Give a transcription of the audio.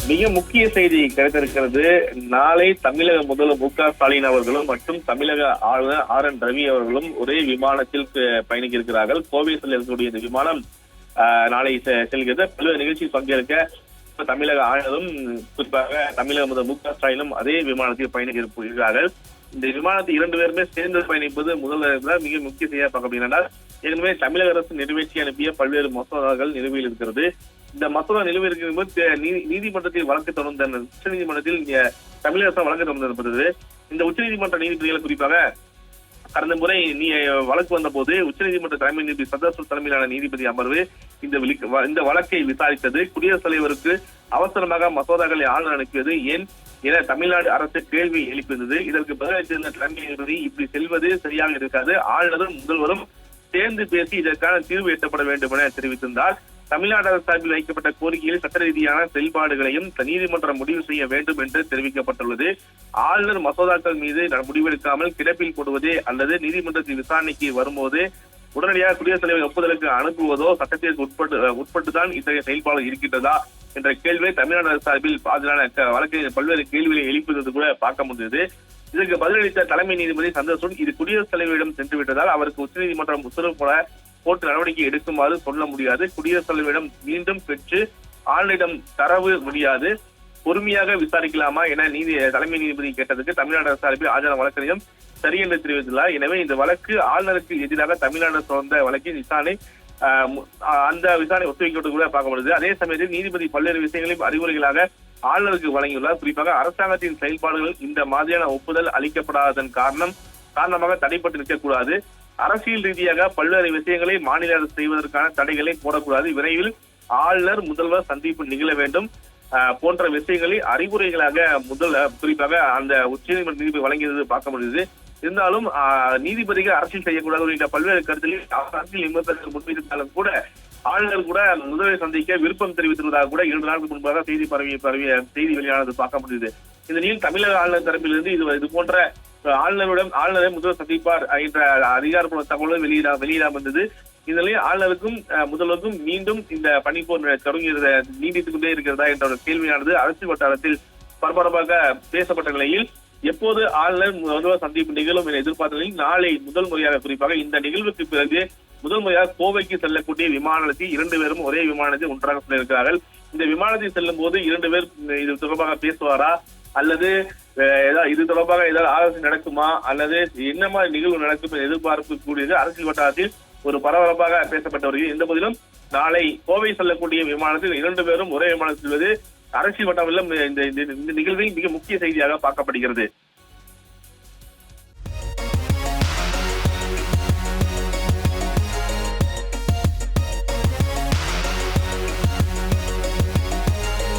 மிக முக்கிய செய்தி கிடைத்திருக்கிறது. நாளை தமிழக முதல்வர் மு.க. ஸ்டாலின் அவர்களும் மற்றும் தமிழக ஆளுநர் ஆர்.என். ரவி அவர்களும் ஒரே விமானத்தில் பயணிக்க இருக்கிறார்கள். கோவை செல்ல இருக்கக்கூடிய இந்த விமானம் நாளை செல்கிறது. பல்வேறு நிகழ்ச்சியில் பங்கேற்க தமிழக ஆளுநரும் குறிப்பாக தமிழக முதல்வர் மு.க. ஸ்டாலினும் அதே விமானத்தில் பயணிக்க இருக்கிறார்கள். இந்த விமானத்தில் இரண்டு பேருமே சேர்ந்து பயணிப்பது முதல்வர் மிக முக்கிய செய்தியாக பார்க்கப்படுகிறது. ஏற்கனவே தமிழக அரசு நிறைவேற்றி அனுப்பிய பல்வேறு மசோதாக்கள் நிலுவையில் இருக்கிறது. இந்த மசோதா நிலுவையில் இருக்கிற நீதிமன்றத்தில் வழக்கு தொடர்ந்த உச்ச நீதிமன்றத்தில் தமிழக அரசு வழக்கு தொடர்ந்திருப்பது. இந்த உச்சநீதிமன்ற நீதிபதிகள் குறிப்பாக கடந்த முறை வழக்கு வந்த போது உச்சநீதிமன்ற தலைமை நீதிபதி சந்திரசூட் தலைமையிலான நீதிபதி அமர்வு இந்த வழக்கை விசாரித்தது. குடியரசுத் தலைவருக்கு அவசரமாக மசோதாக்களை ஆளுநர் அனுப்பியது ஏன் என தமிழ்நாடு அரசு கேள்வி எழுப்பியிருந்தது. இதற்கு பதிலளித்திருந்த தலைமை நீதிபதி இப்படி செல்வது சரியாக இருக்காது, ஆளுநரும் முதல்வரும் சேர்ந்து பேசி இதற்கான தீர்வு எட்டப்பட வேண்டும் என தெரிவித்திருந்தார். தமிழ்நாடு அரசு சார்பில் வைக்கப்பட்ட கோரிக்கையில் சட்ட ரீதியான செயல்பாடுகளையும் நீதிமன்றம் முடிவு செய்ய வேண்டும் என்று தெரிவிக்கப்பட்டுள்ளது. ஆளுநர் மசோதாக்கள் மீது முடிவெடுக்காமல் கிடப்பில் போடுவதே அல்லது நீதிமன்றத்தின் விசாரணைக்கு வரும்போது உடனடியாக குடியரசுத் தலைவர் ஒப்புதலுக்கு அனுப்புவதோ சட்டத்திற்கு உட்பட்டுதான் இத்தகைய செயல்பாடு இருக்கின்றதா என்ற கேள்வியை தமிழ்நாடு அரசு சார்பில் பாதுகான வழக்கில் பல்வேறு கேள்விகளை எழுப்பியது கூட பார்க்க முடிந்தது. இதற்கு பதிலளித்த தலைமை நீதிபதி சந்திரசூட் இது குடியரசுத் தலைவரிடம் சென்று விட்டதால் அவருக்கு உச்சநீதிமன்றம் உத்தரவு போல கோர்ட்டு நடவடிக்கை எடுக்குமாறு சொல்ல முடியாது. குடியரசுத் தலைவரிடம் மீண்டும் பெற்று ஆளுநரிடம் தரவு முடியாது, பொறுமையாக விசாரிக்கலாமா என தலைமை நீதிபதி கேட்டதுக்கு தமிழ்நாடு அரசு சார்பில் ஆஜரான வழக்கறிஞரும் சரி என்று தெரிவித்துள்ளார். எனவே இந்த வழக்கு ஆளுநருக்கு எதிராக தமிழ்நாடு தொடர்ந்த வழக்கின் விசாரணை அந்த விசாரணை ஒத்திவைக்கப்பட்டு கூட பார்க்க முடியுது. அதே சமயத்தில் நீதிபதி பல்வேறு விஷயங்களையும் அறிவுரைகளாக ஆளுநருக்கு வழங்கியுள்ளார். குறிப்பாக அரசாங்கத்தின் செயல்பாடுகள் இந்த மாதிரியான ஒப்புதல் அளிக்கப்படாததன் காரணமாக தடைப்பட்டு நிற்கக்கூடாது. அரசியல் ரீதியாக பல்வேறு விஷயங்களை மாநில அரசு செய்வதற்கான தடைகளை போடக்கூடாது. விரைவில் ஆளுநர் முதல்வர் சந்திப்பு நிகழ வேண்டும் போன்ற விஷயங்களை அறிவுரைகளாக குறிப்பாக அந்த உச்சநீதிமன்ற நீதிபதி வழங்கியது பார்க்க முடியுது. இருந்தாலும் நீதிபதிகள் அரசியல் செய்யக்கூடாது உள்ளிட்ட பல்வேறு கருத்துகளில் அரசியல் விமர்சனங்கள் முன்வைத்தாலும் கூட ஆளுநர் கூட முதல்வரை சந்திக்க விருப்பம் தெரிவித்துள்ளதாக கூட 2 நாட்களுக்கு முன்பாக செய்தி வெளியானது பார்க்க முடியுது. இந்த நிலையில் தமிழக ஆளுநர் தரப்பிலிருந்து இது போன்ற ஆளுநரை முதல்வர் சந்திப்பார் என்ற அதிகாரப்பூர்வ தகவலும் வெளியிடாம இருந்தது. இந்த நிலையில் ஆளுநருக்கும் முதல்வருக்கும் மீண்டும் இந்த பணிப்போர் நீடித்துக் கொண்டே இருக்கிறதா என்ற ஒரு கேள்வியானது அரசியல் வட்டாரத்தில் பரபரப்பாக பேசப்பட்ட நிலையில் எப்போது ஆளுநர் முதல்வர் சந்திப்பு நிகழும் என எதிர்பார்த்த நிலையில் நாளை முதல் முறையாக குறிப்பாக இந்த நிகழ்வுக்கு பிறகு முதல் முறையாக கோவைக்கு செல்லக்கூடிய விமானத்தில் 2 பேரும் ஒரே விமானத்தில் ஒன்றாக செல்லிருக்கிறார்கள். இந்த விமானத்தில் செல்லும் போது 2 பேர் இது தொடர்பாக பேசுவாரா அல்லது இது தொடர்பாக ஏதாவது ஆலோசனை நடக்குமா அல்லது என்ன மாதிரி நிகழ்வு நடக்கும் என எதிர்பார்ப்பு கூடியது அரசியல் வட்டாரத்தில் ஒரு பரபரப்பாக பேசப்பட்டு வருகிறது. இந்த போதிலும் நாளை கோவை செல்லக்கூடிய விமானத்தில் 2 பேரும் ஒரே விமானத்தில் செல்வது அரசியல் வட்டாரத்திலும் இந்த நிகழ்வில் மிக முக்கிய செய்தியாக பார்க்கப்படுகிறது.